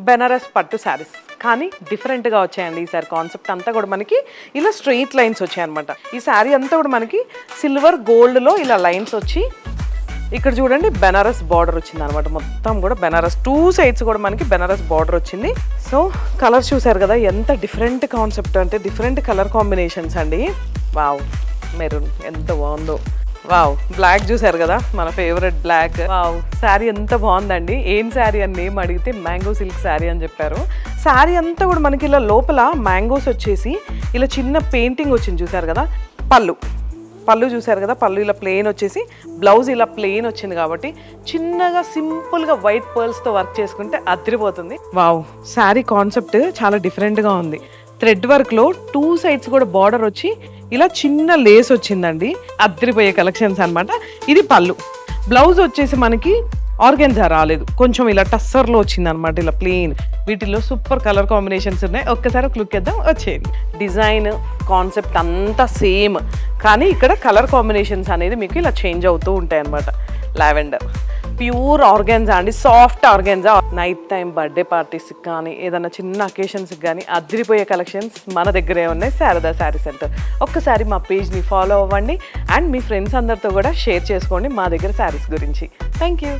బెనారస్ పట్టు శారీస్ కానీ డిఫరెంట్గా వచ్చాయండి ఈసారి కాన్సెప్ట్ అంతా కూడా మనకి ఇలా స్ట్రెయిట్ లైన్స్ వచ్చాయన్నమాట. ఈ శారీ అంతా కూడా మనకి సిల్వర్ గోల్డ్లో ఇలా లైన్స్ వచ్చి ఇక్కడ చూడండి బెనారస్ బార్డర్ వచ్చింది అనమాట. మొత్తం కూడా బెనారస్ 2 సైడ్స్ కూడా మనకి బెనారస్ బార్డర్ వచ్చింది. సో కలర్ చూసారు కదా ఎంత డిఫరెంట్ కాన్సెప్ట్ అంటే డిఫరెంట్ కలర్ కాంబినేషన్స్ అండి. వావ్ మెరూన్ ఎంత బాగుందో. వావ్ బ్లాక్ చూసారు కదా మన ఫేవరెట్ బ్లాక్. వావ్ శారీ ఎంత బాగుందండి. ఏం శారీ అని నేమ్ అడిగితే మ్యాంగో సిల్క్ శారీ అని చెప్పారు. శారీ అంతా కూడా మనకి ఇలా లోపల మ్యాంగోస్ వచ్చేసి ఇలా చిన్న పెయింటింగ్ వచ్చింది చూసారు కదా. పళ్ళు చూసారు కదా, పళ్ళు ఇలా ప్లెయిన్ వచ్చేసి బ్లౌజ్ ఇలా ప్లెయిన్ వచ్చింది కాబట్టి చిన్నగా సింపుల్గా వైట్ పర్ల్స్తో వర్క్ చేసుకుంటే అదిరిపోతుంది. వావ్ శారీ కాన్సెప్ట్ చాలా డిఫరెంట్గా ఉంది. థ్రెడ్ వర్క్లో 2 సైడ్స్ కూడా బార్డర్ వచ్చి ఇలా చిన్న లేస్ వచ్చిందండి. అదిరిపోయే కలెక్షన్స్ అనమాట. ఇది పళ్ళు. బ్లౌజ్ వచ్చేసి మనకి ఆర్గెన్జా రాలేదు, కొంచెం ఇలా టస్సర్లో వచ్చింది అనమాట. ఇలా ప్లెయిన్ వీటిల్లో సూపర్ కలర్ కాంబినేషన్స్ ఉన్నాయి. ఒక్కసారి ఒక లుక్ ఇద్దాం వచ్చేయండి. డిజైన్ కాన్సెప్ట్ అంతా సేమ్ కానీ ఇక్కడ కలర్ కాంబినేషన్స్ అనేది మీకు ఇలా చేంజ్ అవుతూ ఉంటాయి అనమాట. లావెండర్ ప్యూర్ ఆర్గాన్జా అండి, soft organza. Night time birthday పార్టీస్కి కానీ ఏదైనా చిన్న అకేషన్స్కి కానీ అదిరిపోయే కలెక్షన్స్ మన దగ్గరే ఉన్నాయి శారదా శారీ సెంటర్. ఒక్కసారి మా పేజ్ని ఫాలో అవ్వండి అండ్ మీ ఫ్రెండ్స్ అందరితో కూడా షేర్ చేసుకోండి మా దగ్గర శారీస్ గురించి. Thank you.